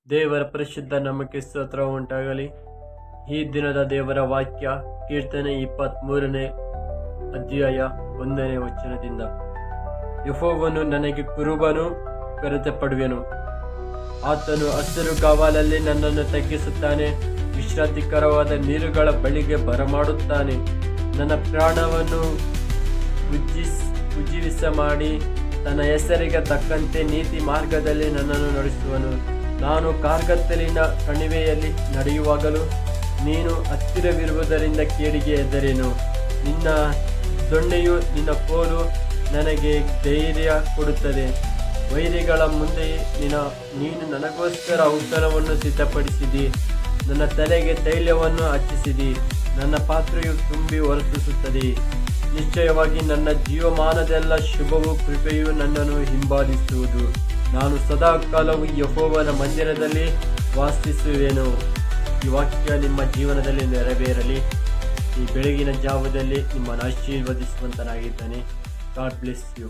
ದೇವರ ಪರಿಶುದ್ಧ ನಾಮಕ್ಕೆ ಸ್ತೋತ್ರ ಉಂಟಾಗಲಿ. ಈ ದಿನದ ದೇವರ ವಾಕ್ಯ ಕೀರ್ತನೆ 23ನೇ ಅಧ್ಯಾಯ 1ನೇ ವಚನದಿಂದ. ಯೆಹೋವನು ನನಗೆ ಕುರುಬನು, ಕರೆತಪಡುವೆನು. ಆತನು ಹಸಿರು ಗಾವಲಲ್ಲಿ ನನ್ನನ್ನು ತಗ್ಗಿಸುತ್ತಾನೆ, ವಿಶ್ರಾಂತಿಕರವಾದ ನೀರುಗಳ ಬಳಿಗೆ ಬರಮಾಡುತ್ತಾನೆ. ನನ್ನ ಪ್ರಾಣವನ್ನು ಉಜ್ಜೀವಿಸ ಮಾಡಿ ತನ್ನ ಹೆಸರಿಗೆ ತಕ್ಕಂತೆ ನೀತಿ ಮಾರ್ಗದಲ್ಲಿ ನನ್ನನ್ನು ನಡೆಸುವನು. ನಾನು ಕಾರ್ಗತ್ತಲಿನ ಕಣಿವೆಯಲ್ಲಿ ನಡೆಯುವಾಗಲೂ ನೀನು ಹತ್ತಿರವಿರುವುದರಿಂದ ಕೇಡಿಗೆ ಹೆದರೆನು. ನಿನ್ನ ದೊಣ್ಣೆಯು ನಿನ್ನ ಕೋಲು ನನಗೆ ಧೈರ್ಯ ಕೊಡುತ್ತದೆ. ವೈರಿಗಳ ಮುಂದೆ ನೀನು ನನಗೋಸ್ಕರ ಔತಣವನ್ನು ಸಿದ್ಧಪಡಿಸಿದಿ. ನನ್ನ ತಲೆಗೆ ತೈಲವನ್ನು ಹಚ್ಚಿಸಿದಿ. ನನ್ನ ಪಾತ್ರೆಯು ತುಂಬಿ ಹೊರಸೂಸುತ್ತದೆ. ನಿಶ್ಚಯವಾಗಿ ನನ್ನ ಜೀವಮಾನದೆಲ್ಲ ಶುಭವೂ ಕೃಪೆಯೂ ನನ್ನನ್ನು ಹಿಂಬಾಲಿಸುವುದು. ನಾನು ಸದಾಕಾಲವು ಯೆಹೋವನ ಮಂದಿರದಲ್ಲಿ ವಾಸಿಸುವೆನು. ಈ ವಾಕ್ಯ ನಿಮ್ಮ ಜೀವನದಲ್ಲಿ ನೆರವೇರಲಿ. ಈ ಬೆಳಗಿನ ಜಾವದಲ್ಲಿ ನಿಮ್ಮನ್ನು ಆಶೀರ್ವದಿಸುವಂತನಾಗಿದ್ದಾನೆ. God bless you.